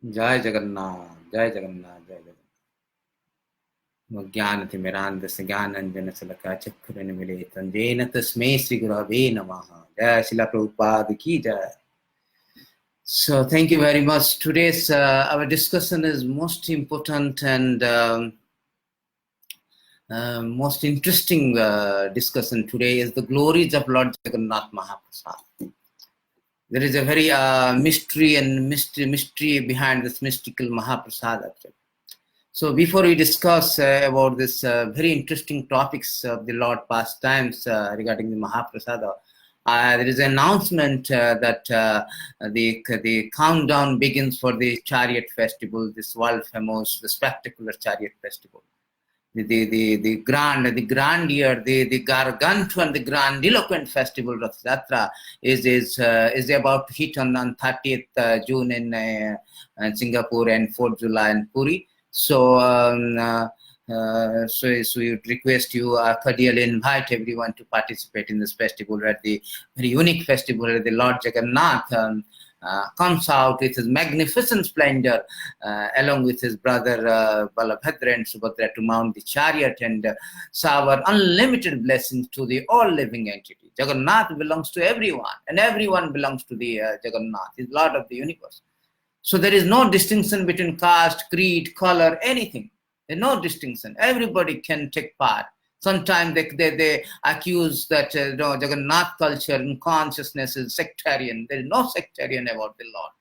जय जगन्नाथ, जय जगन्नाथ, जय जगन्नाथ। ज्ञानतिमिरान्धस्य ज्ञानाञ्जनशलाकया चक्षुरुन्मीलितं येन तस्मै श्रीगुरवे नमः। जय Srila Prabhupada ki jai. So thank you very much. Today's our discussion is most important and most interesting discussion today is the glories of Lord Jagannath Mahaprasad. There is a very mystery behind this mystical Mahaprasad. So before we discuss about this very interesting topics of the Lord pastimes regarding the Mahaprasada, there is an announcement that the countdown begins for the chariot festival, this world famous, the spectacular chariot festival. The grandeur, the gargantuan, the grandiloquent festival of Yatra is about to hit on 30th June in Singapore and 4th July in Puri. So we would request you cordially invite everyone to participate in this festival, at the very unique festival where the Lord Jagannath comes out with his magnificent splendor along with his brother Balabhadra and Subhadra to mount the chariot and shower unlimited blessings to the all living entity. Jagannath belongs to everyone and everyone belongs to the Jagannath. He is Lord of the universe. So there is no distinction between caste, creed, color, anything. There's no distinction. Everybody can take part. Sometimes they accuse that Jagannath culture and consciousness is sectarian. There is no sectarian about the Lord,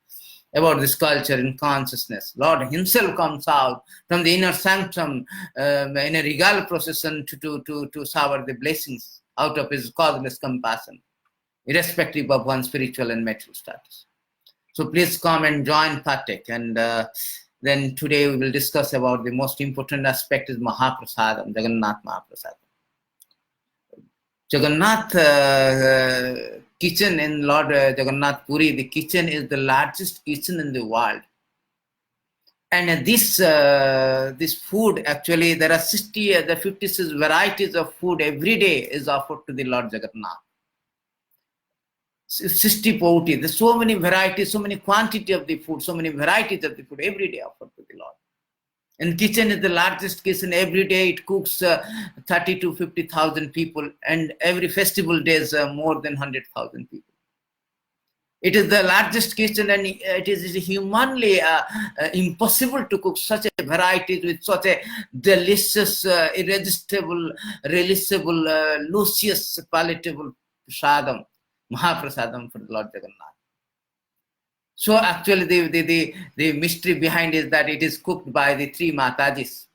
about this culture and consciousness. Lord himself comes out from the inner sanctum in a regal procession to shower the blessings out of his causeless compassion, irrespective of one's spiritual and material status. So please come and join partake. And then today we will discuss about the most important aspect is Mahaprasadam, Jagannath Mahaprasadam. Jagannath kitchen in Lord Jagannath Puri, the kitchen is the largest kitchen in the world. And this food, actually, there are 56 varieties of food every day is offered to the Lord Jagannath. 60 40. There's so many varieties, so many quantity of the food, so many varieties of the food every day offered to the Lord. And kitchen is the largest kitchen. Every day it cooks 30 to 50,000 people, and every festival days more than 100,000 people. It is the largest kitchen, and it is humanly impossible to cook such a variety with such a delicious, irresistible, releasable, luscious, palatable prasadam. Mahaprasadam for the Lord Jagannath. So actually the mystery behind is that it is cooked by the three Matajis,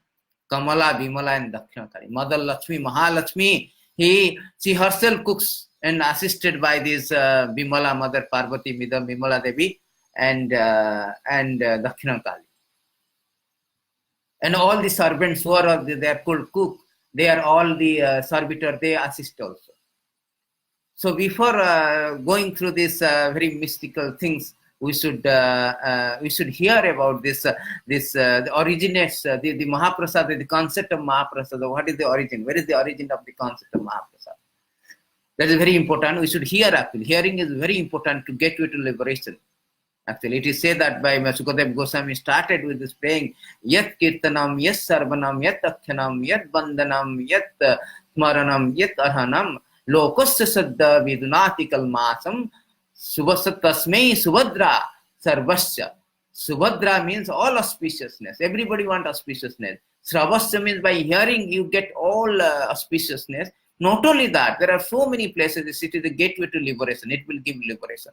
Kamala, Bimala and Dakshinakali. Mother Lakshmi, Mahalakshmi, she herself cooks and assisted by this Bimala, Mother Parvati, Bimala Devi and Dakshinakali. And all the servants who are they are called cook, they are all the servitor, they assist also. So before going through these very mystical things, we should hear about the originates, the Mahaprasada, the concept of Mahaprasada. What is the origin? Where is the origin of the concept of Mahaprasada? That is very important. We should hear actually. Hearing is very important to get you to liberation. Actually, it is said that by Sukadev Goswami started with this praying, Yat Kirtanam, Yat Sarvanam, Yat Akhyanam, Yat Bandhanam, Yat Smaranam, Yat Arhanam, Lokasya Saddha Vidunati Kalmasam, Subhasya Tasmei Subhadra Sarvasya. Subhadra means all auspiciousness. Everybody wants auspiciousness. Sravasya means by hearing you get all auspiciousness. Not only that, there are so many places. It is the gateway to liberation. It will give liberation.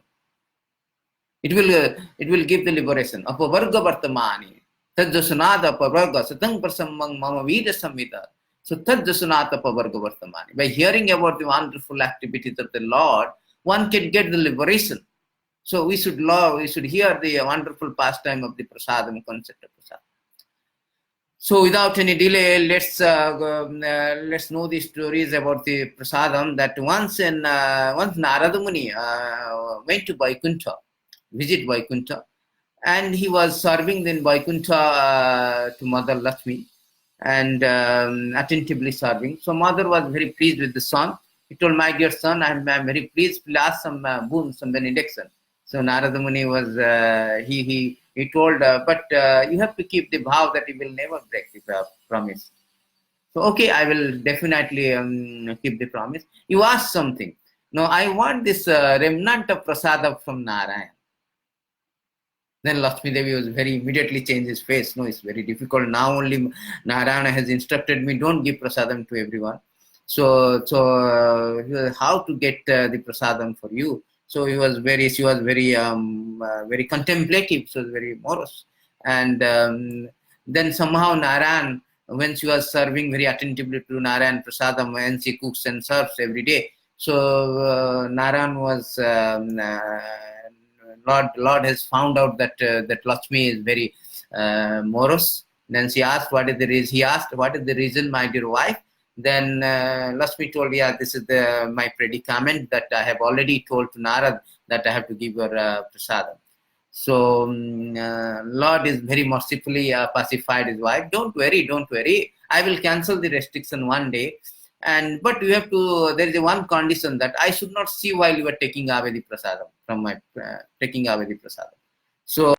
It will give the liberation. Apavarga Vartamani. Tadjasanada Apavarga Satang Prasamang Mama Vida Samhita. So Tadjasanata Pavarga Vartamani. By hearing about the wonderful activities of the Lord, one can get the liberation. So we should hear the wonderful pastime of the prasadam, concept of prasadam. So without any delay, let's know the stories about the prasadam. That once Narada Muni went to Vaikuntha, visit Vaikuntha, and he was serving in Vaikuntha to Mother Lakshmi and attentively serving. So mother was very pleased with the son. He told, my dear son, I am very pleased. Please ask some boon, some benediction. So Narada Muni was he He told, but you have to keep the vow that you will never break the promise. So, okay, I will definitely keep the promise. You asked something. No, I want this remnant of prasadam from Narayan. Then Lakshmi Devi was very immediately changed his face. No, it's very difficult. Now only Narayana has instructed me, don't give prasadam to everyone. So how to get the prasadam for you? So she was very very contemplative. She was very morose. And then somehow Narayan, when she was serving very attentively to Narayan prasadam, when she cooks and serves every day. So Narayan was Lord has found out that that Lakshmi is very morose. Then she asked, "What is the reason?" He asked, "What is the reason, my dear wife?" Then Lakshmi told, "Yeah, this is my predicament that I have already told to Narad that I have to give her prasadam." So Lord is very mercifully pacified his wife. Don't worry. I will cancel the restriction one day. But you have to. There is one condition that I should not see while you are taking away the prasadam from my taking away the prasadam. So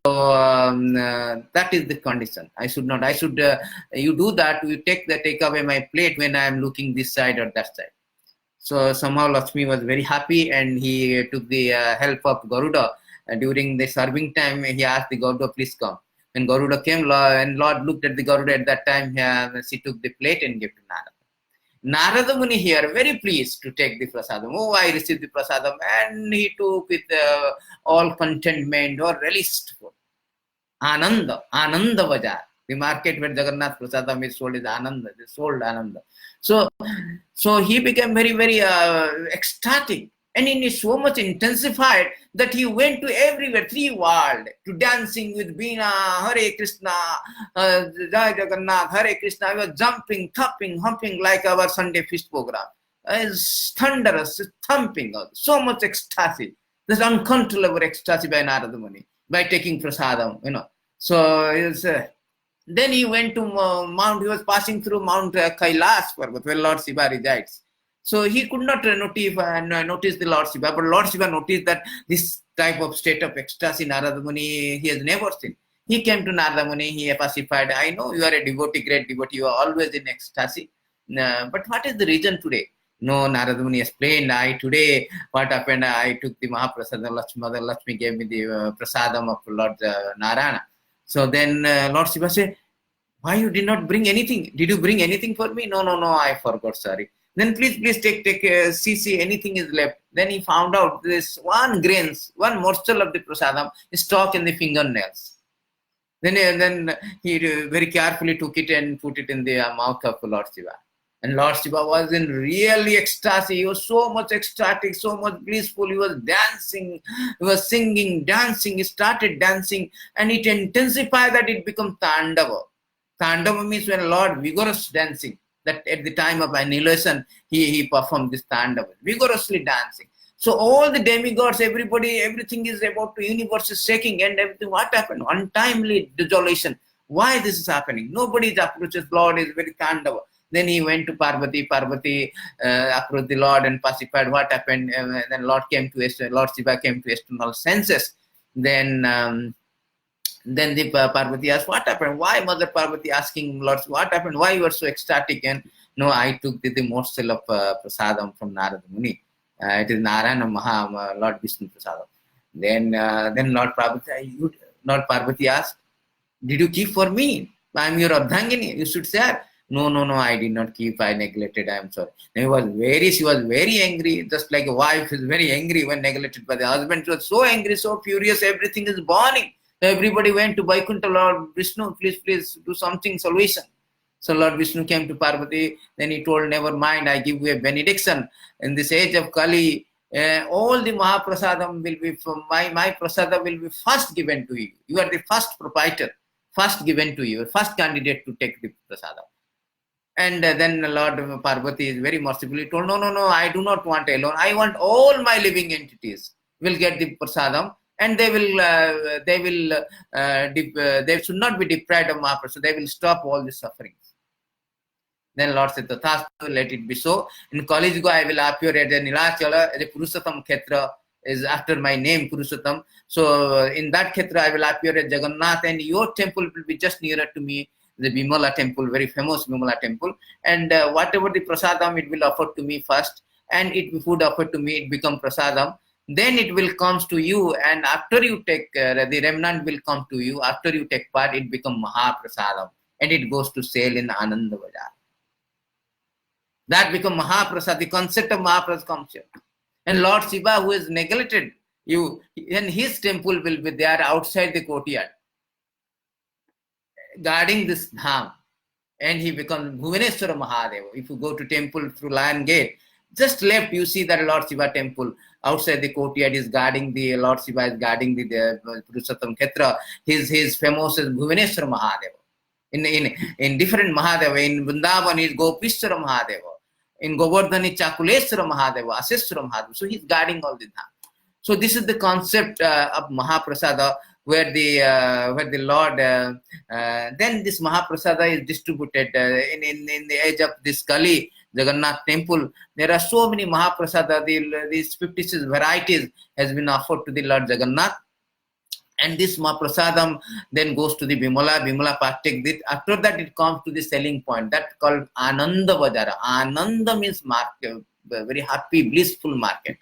that is the condition. I should not. I should. You do that. You take away my plate when I am looking this side or that side. So somehow Lakshmi was very happy, and he took the help of Garuda. During the serving time, he asked the Garuda, "Please come." When Garuda came, and Lord looked at the Garuda at that time, she took the plate and gave to Narada. Narada Muni here, very pleased to take the prasadam. Oh, I received the prasadam, and he took with all contentment or relished for Ananda Bazaar. The market where Jagannath prasadam is sold is Ananda. They sold Ananda. So he became very ecstatic, and he is so much intensified that he went to everywhere, 3 world, to dancing with Veena, Hare Krishna, Jai Jagannath, Hare Krishna. He was jumping, thumping, humping like our Sunday feast program. It's thunderous, it's thumping, so much ecstasy. This uncontrollable ecstasy by Narada Muni, by taking prasadam, So it's, then he went to Mount, he was passing through Mount Kailas, where Lord Shiva resides. So he could not notice the Lord Shiva, but Lord Shiva noticed that this type of state of ecstasy Narada Muni he has never seen. He came to Narada Muni, he pacified. I know you are a devotee, great devotee, you are always in ecstasy. But what is the reason today? No, Narada Muni explained, today, what happened, I took the Mahaprasadam, Mother Lakshmi gave me the prasadam of Lord Narayana. So then Lord Shiva said, why you did not bring anything? Did you bring anything for me? No, I forgot, sorry. Then please take see anything is left. Then he found out this one morsel of the prasadam is stuck in the fingernails. Then he very carefully took it and put it in the mouth of Lord Shiva. And Lord Shiva was in really ecstasy. He was so much ecstatic, so much blissful. He was dancing, he was singing, dancing. He started dancing, and it intensified that it became Tandava. Tandava means when Lord vigorous dancing. That at the time of annihilation, he performed this Tandava, vigorously dancing. So all the demigods, everything is about to, universe is shaking and everything. What happened? Untimely dissolution. Why this is happening? Nobody approaches Lord, is very Tandava. Then he went to Parvati. Parvati approached the Lord and pacified. What happened? Then Lord Shiva came to external senses. Then the Parvati asked, what happened? Why Mother Parvati asking Lord, what happened? Why you are so ecstatic? And no, I took the morsel of prasadam from Narada Muni. It is Narayana Lord Vishnu prasadam. Then Lord Parvati asked, did you keep for me? I am your Ardhangini. You should say, no, I did not keep. I neglected. I am sorry. She was very angry, just like a wife is very angry when neglected by the husband. She was so angry, so furious. Everything is burning. Everybody went to Vaikuntha, Lord Vishnu, please do something, solution. So Lord Vishnu came to Parvati, then he told, never mind, I give you a benediction. In this age of Kali, all the Mahaprasadam will be, from my prasadam will be first given to you. You are the first proprietor, first given to you, first candidate to take the prasadam. And then Lord Parvati is very mercifully told, no, I do not want alone. I want all my living entities will get the prasadam. And they should not be deprived of Mahaprasad. They will stop all the sufferings. Then Lord said, Tathastu, let it be so. In Kali Yuga, I will appear at the Nilachala, the Purushottama Khetra, is after my name, Purushottam. So in that Khetra, I will appear as Jagannath, and your temple will be just nearer to me, the Bimala temple, very famous Bimala temple. And whatever the prasadam, it will offer to me first, and it food offered to me, it become prasadam. Then it will comes to you, and after you take, the remnant will come to you. After you take part, it become Mahaprasadam, and it goes to sale in Ananda Bazaar. That become Mahaprasad. The concept of Mahaprasad comes here. And Lord Shiva, who has neglected you, and his temple will be there outside the courtyard, guarding this dham. And he becomes Bhuvaneshwara Mahadeva. If you go to temple through Lion Gate, just left, you see that Lord Shiva temple. Outside the courtyard is guarding the Lord Shiva is guarding the Purushottam Khetra. His famous is Bhuvaneshwara Mahadeva. In different Mahadeva, in Vrindavan is Gopishwara Mahadeva. In Govardhan is Chakuleshwara Mahadeva, Aseshwara Mahadeva. So he's guarding all the dham. So this is the concept of Mahaprasada, where the Lord, then this Mahaprasada is distributed in the edge of this Kali Jagannath temple. There are so many Mahaprasada, these 56 varieties has been offered to the Lord Jagannath. And this Mahaprasadam then goes to the Bimala partake it. After that, it comes to the selling point, that called Ananda Bazara. Ananda means market, very happy, blissful market.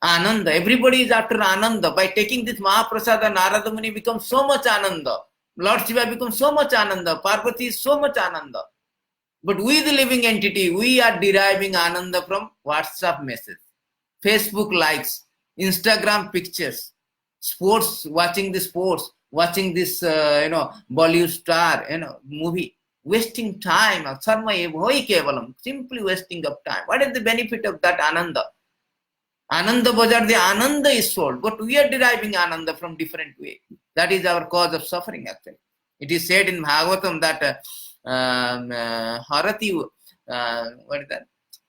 Ananda, everybody is after Ananda. By taking this Mahaprasada, Narada Muni becomes so much Ananda. Lord Shiva becomes so much Ananda. Parvati is so much Ananda. But we, the living entity, we are deriving Ananda from WhatsApp message, Facebook likes, Instagram pictures, sports, watching the sports, watching this, Bollywood star, movie, wasting time. Simply wasting of time. What is the benefit of that Ananda? Ananda Bazar, the Ananda is sold, but we are deriving Ananda from different way. That is our cause of suffering, actually. It is said in Bhagavatam that Harati, what is that?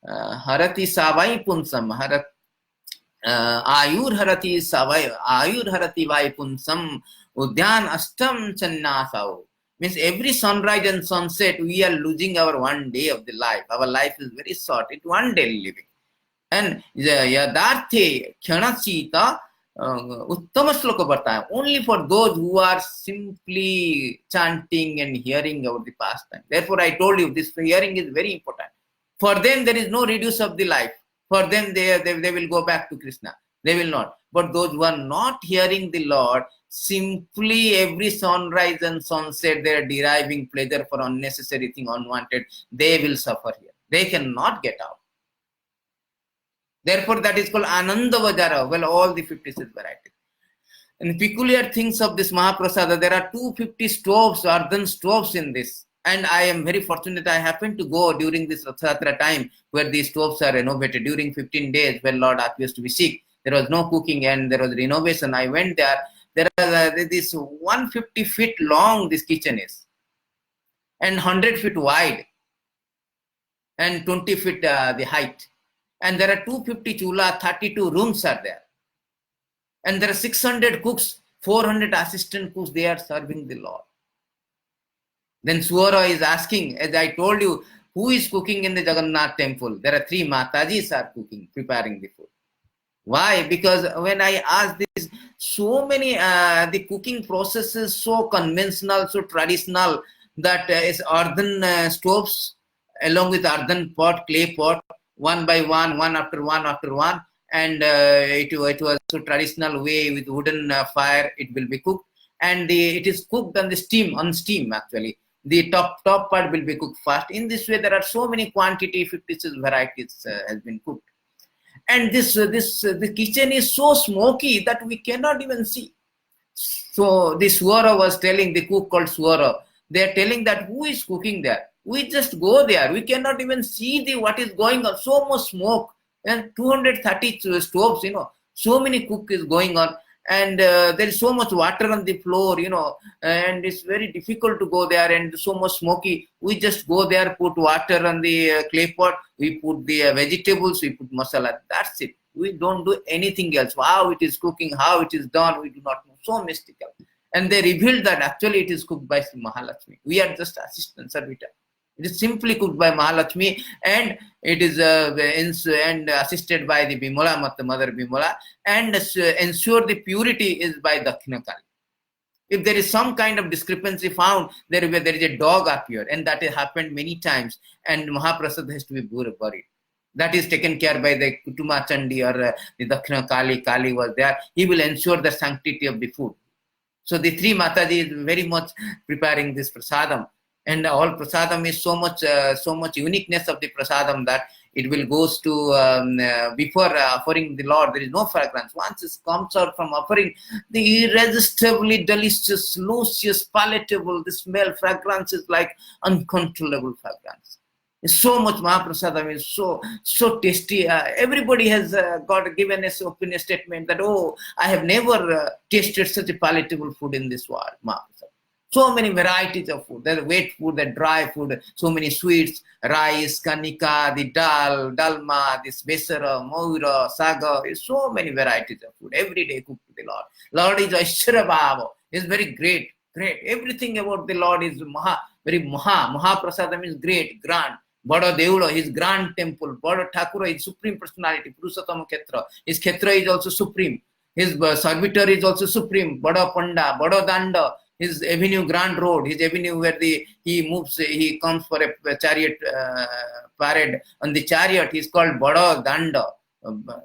Harati Savai Punsam, Ayur Harati Vai Punsam, Udyan Astam Channasao. Means every sunrise and sunset, we are losing our one day of the life. Our life is very short. It's one day living. And Yadarthe Kyanachita Uttama Shloka Bharta, only for those who are simply chanting and hearing about the pastime. Therefore, I told you this hearing is very important. For them, there is no reduce of the life. For them, they will go back to Krishna. They will not. But those who are not hearing the Lord, simply every sunrise and sunset, they are deriving pleasure for unnecessary thing, unwanted. They will suffer here. They cannot get out. Therefore, that is called Ananda Vajara. Well, all the 56 varieties. And peculiar things of this Mahaprasada, there are 250 stoves, earthen stoves in this. And I am very fortunate I happened to go during this Rathayatra time where these stoves are renovated. During 15 days when Lord appears to be sick, there was no cooking and there was renovation. I went there. There is this 150 feet long this kitchen is. And 100 feet wide. And 20 feet the height. And there are 250 chula, 32 rooms are there. And there are 600 cooks, 400 assistant cooks, they are serving the Lord. Then Suara is asking, as I told you, who is cooking in the Jagannath temple? There are 3 Matajis are cooking, preparing the food. Why? Because when I asked this, so many, the cooking process is so conventional, so traditional, that is earthen stoves along with earthen pot, clay pot, one by one, one after one after one, and it was so traditional way with wooden fire. It will be cooked, and it is cooked on steam actually. The top part will be cooked first. In this way, there are so many quantity, 56 varieties has been cooked, and the kitchen is so smoky that we cannot even see. So the Suara was telling, the cook called Suara, they are telling that who is cooking there. We just go there. We cannot even see what is going on. So much smoke and 230 stoves, so many cook is going on. And there is so much water on the floor, and it's very difficult to go there and so much smoky. We just go there, put water on the clay pot. We put the vegetables, we put masala. That's it. We don't do anything else. How it is cooking, how it is done, we do not know. So mystical. And they revealed that actually it is cooked by Mahalakshmi. We are just assistant servitor. It is simply cooked by Mahalakshmi, and it is and assisted by the Bimala, Mother Bimala, and ensure the purity is by Dakshina Kali. If there is some kind of discrepancy found, there is a dog appear, and that has happened many times, and Mahaprasad has to be buried. That is taken care by the Kutuma Chandi or the Dakshina Kali. Kali was there. He will ensure the sanctity of the food. So the three Mataji is very much preparing this prasadam, and all prasadam is so much uniqueness of the prasadam that it will goes to before offering the Lord. There is no fragrance. Once it comes out from offering, the irresistibly delicious, luscious, palatable. The smell, fragrance is like uncontrollable fragrance. So much Mahaprasadam is so tasty. Everybody has given us opinion statement that, oh, I have never tasted such a palatable food in this world. Mahaprasad. So many varieties of food. There's wet food, the dry food, so many sweets, rice, kanika, the dal, dalma, this besara, moira, saga. So many varieties of food. Every day cooked to the Lord. Lord is Aishwarya Bhava. Is very great. Everything about the Lord is Mahaprasadam is great, grand. Bada Deula, his grand temple. Bada Thakura, his supreme personality. Purushottam Khetra. His Khetra is also supreme. His servitor is also supreme. Bada Panda, Bada Danda. His avenue, Grand Road. His avenue where he moves, he comes for a chariot parade. On the chariot, he is called Bada Danda,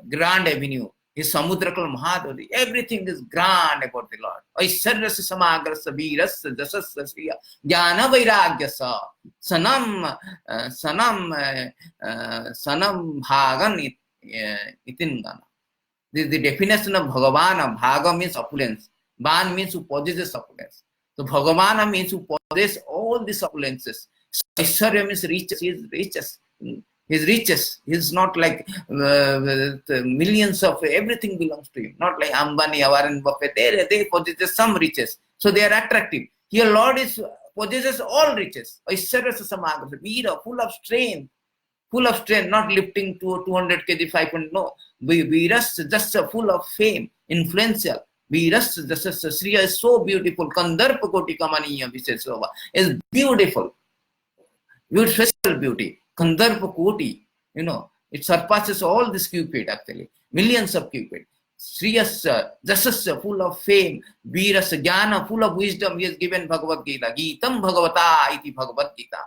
Grand Avenue. His Samudrakal Mahadodi. Everything is grand about the Lord. Aishwarya Samagrasa Virasa Jasasa Sriya Jnana Vairagyasa Sanam Bhagan Itingana. This is the definition of Bhagavana. Bhaga means opulence. Ban means who possesses opulence. So Bhagavana means who possesses all these opulences. Aishwarya means riches. He is riches. His riches. He's not like millions of everything belongs to him. Not like Ambani, Warren Buffett. They possess some riches. So they are attractive. Here Lord possesses all riches. Aishwarya Samagrasa. Veera, full of strength. Not lifting to 200 kg, 500. No. Veeras just full of fame, influential. Veeras just Sriya is so beautiful. Kandarpa Koti Kamaniya Visesova is beautiful. Special beauty. Kandarpa Koti, it surpasses all this Cupid actually. Millions of Cupid. Sriyas, Jasasya, full of fame. Veeras, Jnana, full of wisdom. He has given Bhagavad Gita. Gitam Bhagavata iti Bhagavad Gita.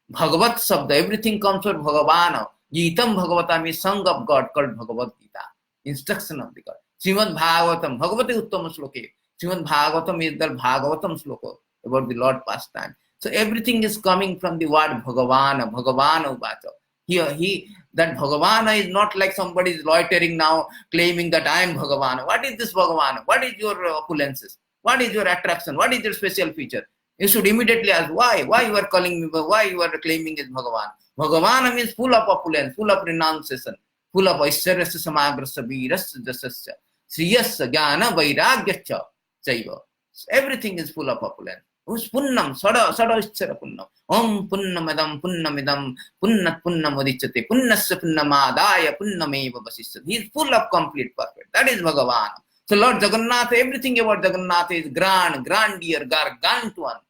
Bhagavat Sabda, everything comes from Bhagavana. Gitam Bhagavata means song of God called Bhagavad Gita. Instruction of the God. Srimad Bhagavatam, Bhagavati Uttama Sloke. Srimad Bhagavatam is the Bhagavatam Sloka about the Lord pastime. So everything is coming from the word Bhagavana, Bhagavana Uvacha. Here, that Bhagavana is not like somebody is loitering now, claiming that I am Bhagavana. What is this Bhagavana? What is your opulences? What is your attraction? What is your special feature? You should immediately ask why you are calling me, why you are claiming is Bhagavana. Bhagavana means full of opulence, full of renunciation, full of Aishwarya Samagrasa Veerasya Jasasya Sriyasya Jnana Vairagyacha Chaiva. Everything is full of opulence. Who's Punnam? Sada Ishchara Punnam. Om Punnamadam Punnamidam Punnat Punnamudicate Punnasya Punnamadaya Punnameva Vasisya. He is full of complete perfect. That is Bhagavana. So Lord Jagannath, everything about Jagannath is grandeur, gargantuan.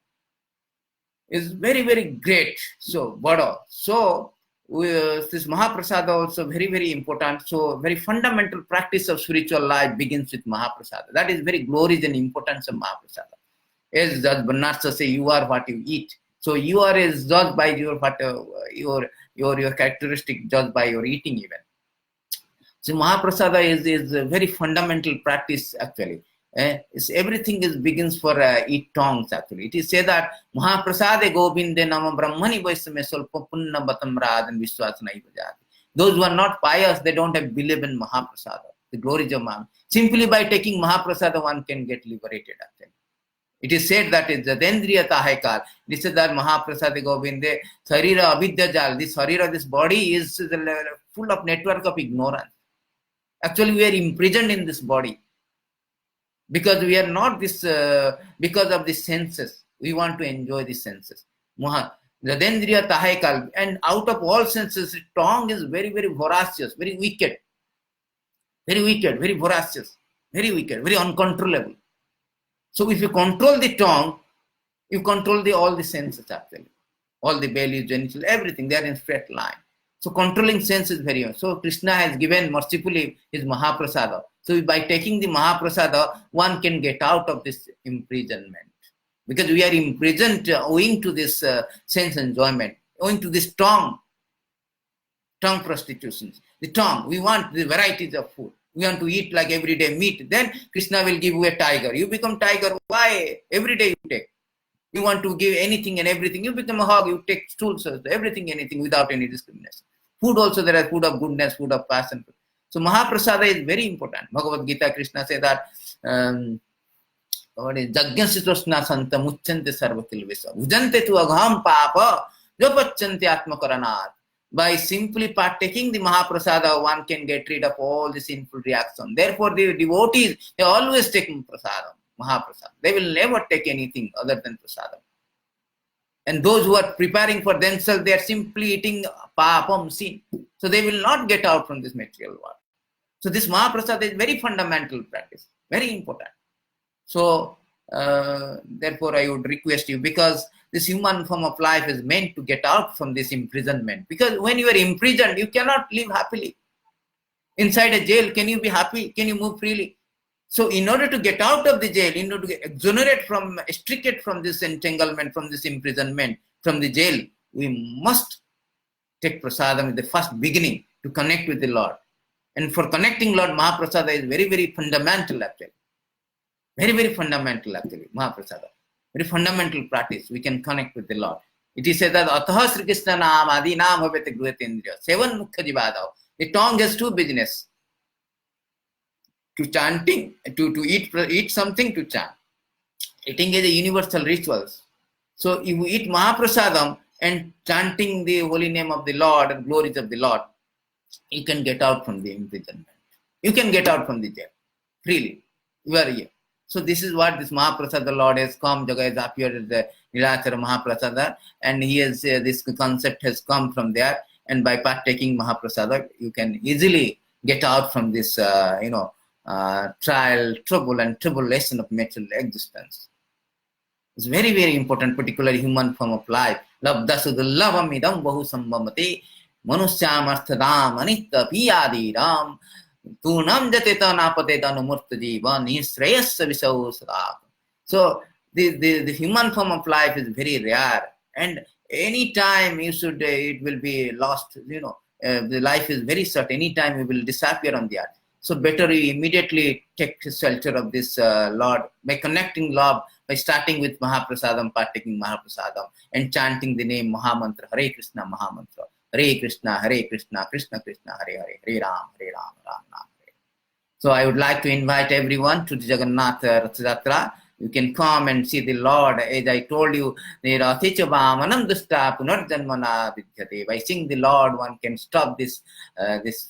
Is very, very great. So, Bada. So, this Mahaprasada also very, very important. So, very fundamental practice of spiritual life begins with Mahaprasada. That is very glorious and importance of Mahaprasada. As Judge Bernarsa say, you are what you eat. So, you are is judged by your characteristic, judged by your eating even. So, Mahaprasada is a very fundamental practice actually. Everything begins for eat tongues actually. It is said that Mahaprasade Govinde Nama Brahmani Vaisame Solpa Punna Batam Radan Vishwasana Ivajati. Those who are not pious, they don't have believe in Mahaprasada, the glories of Mahaprasada. Simply by taking Mahaprasada, one can get liberated actually. It is said that it's the Dendriya Tahaikal. This is that Mahaprasade Govinde Sarira Avidya Jal. This Sarira, this body is full of network of ignorance. Actually, we are imprisoned in this body. Because we are not this, because of the senses. We want to enjoy the senses. The Dendriya Tahaikal. And out of all senses, the tongue is very, very voracious, very wicked. Very wicked, very voracious, very wicked, very uncontrollable. So if you control the tongue, you control all the senses actually. All the belly, genital, everything, they are in straight line. So controlling sense is very important. So Krishna has given mercifully his Mahaprasada. So by taking the Mahaprasada, one can get out of this imprisonment. Because we are imprisoned owing to this sense enjoyment, owing to this tongue prostitutions. The tongue, we want the varieties of food. We want to eat like everyday meat. Then Krishna will give you a tiger. You become tiger. Why? Every day you take. You want to give anything and everything. You become a hog. You take stools, everything, anything without any discrimination. Food also, there are food of goodness, food of passion. So Mahaprasada is very important. Bhagavad Gita, Krishna says that Jagyasitosna Santa Muchante Sarvatil Visa. Ujante tu agham papa jopachante atmakaranat. By simply partaking the Mahaprasada, one can get rid of all the sinful reaction. Therefore, the devotees, they always take prasadam, Mahaprasada. They will never take anything other than prasadam. And those who are preparing for themselves, they are simply eating papam, sin. So they will not get out from this material world. So this Mahaprasada is very fundamental practice, very important. So therefore, I would request you, because this human form of life is meant to get out from this imprisonment. Because when you are imprisoned, you cannot live happily. Inside a jail, can you be happy? Can you move freely? So in order to get out of the jail, in order to get extricate from this entanglement, from this imprisonment, from the jail, we must take prasadam at the first beginning to connect with the Lord. And for connecting Lord, Mahaprasada is very, very fundamental actually. Very, very fundamental actually, Mahaprasada. Very fundamental practice. We can connect with the Lord. It is said that Ataha Sri Krishna Naam Adi Naam Bhavete Gruvete Indriya. Seven Mukha Jivadav. The tongue has two business. To chanting, to eat something, to chant. Eating is a universal ritual. So if you eat Mahaprasadam and chanting the holy name of the Lord and glories of the Lord, you can get out from the imprisonment. You can get out from the jail freely. You are here. So this is what this Mahaprasada Lord has come. Jaga has appeared as the Nilachara Mahaprasada, and he has this concept has come from there. And by partaking Mahaprasada, you can easily get out from this, trial, trouble, and tribulation of material existence. It's very, very important, particularly human form of life. Labdasudullavam idam bahu sambhamati manusyam arthadam anitta piyadi ram tunam jateta napate danumurta jivan nisrayasya visau sadak. So the human form of life is very rare, and any time you should it will be lost. The life is very short. Any time you will disappear on the earth. So better you immediately take shelter of this Lord by connecting Lord, by starting with Mahaprasadam, partaking Mahaprasadam, and chanting the name Mahamantra, Hare Krishna Mahamantra, Hare Krishna, Krishna Krishna, Hare Hare, Hare Ram, Ram Ram. So I would like to invite everyone to the Jagannath Rath Yatra. You can come and see the Lord. As I told you, by seeing the Lord, one can stop this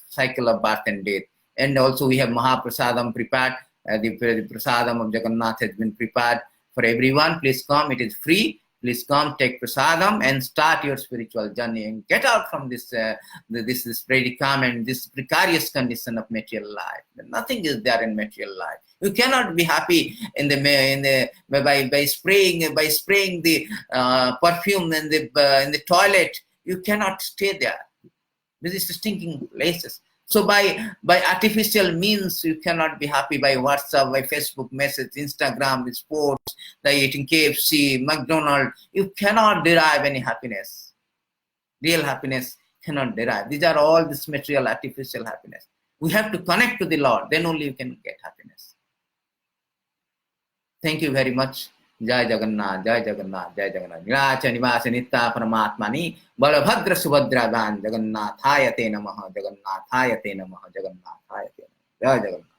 cycle of birth and death. And also we have Mahaprasadam prepared. The Prasadam of Jagannath has been prepared for everyone. Please come. It is free. Please come, take Prasadam and start your spiritual journey and get out from this predicament, this precarious condition of material life. Nothing is there in material life. You cannot be happy by spraying the perfume in the toilet. You cannot stay there. This is stinking places. So by artificial means, you cannot be happy by WhatsApp, by Facebook message, Instagram, sports, by eating KFC, McDonald's. You cannot derive any happiness. Real happiness cannot derive. These are all this material, artificial happiness. We have to connect to the Lord. Then only you can get happiness. Thank you very much. Jai Jagannath, Jai Jagannath, Jai Jagannath. Nilacha Nivasa Nitta Paramatmani Balabhadra Subhadradan Jagannathaya Te Namaha Jagannathaya Te Namaha Jagannathaya Te Namaha Jai Jagannath.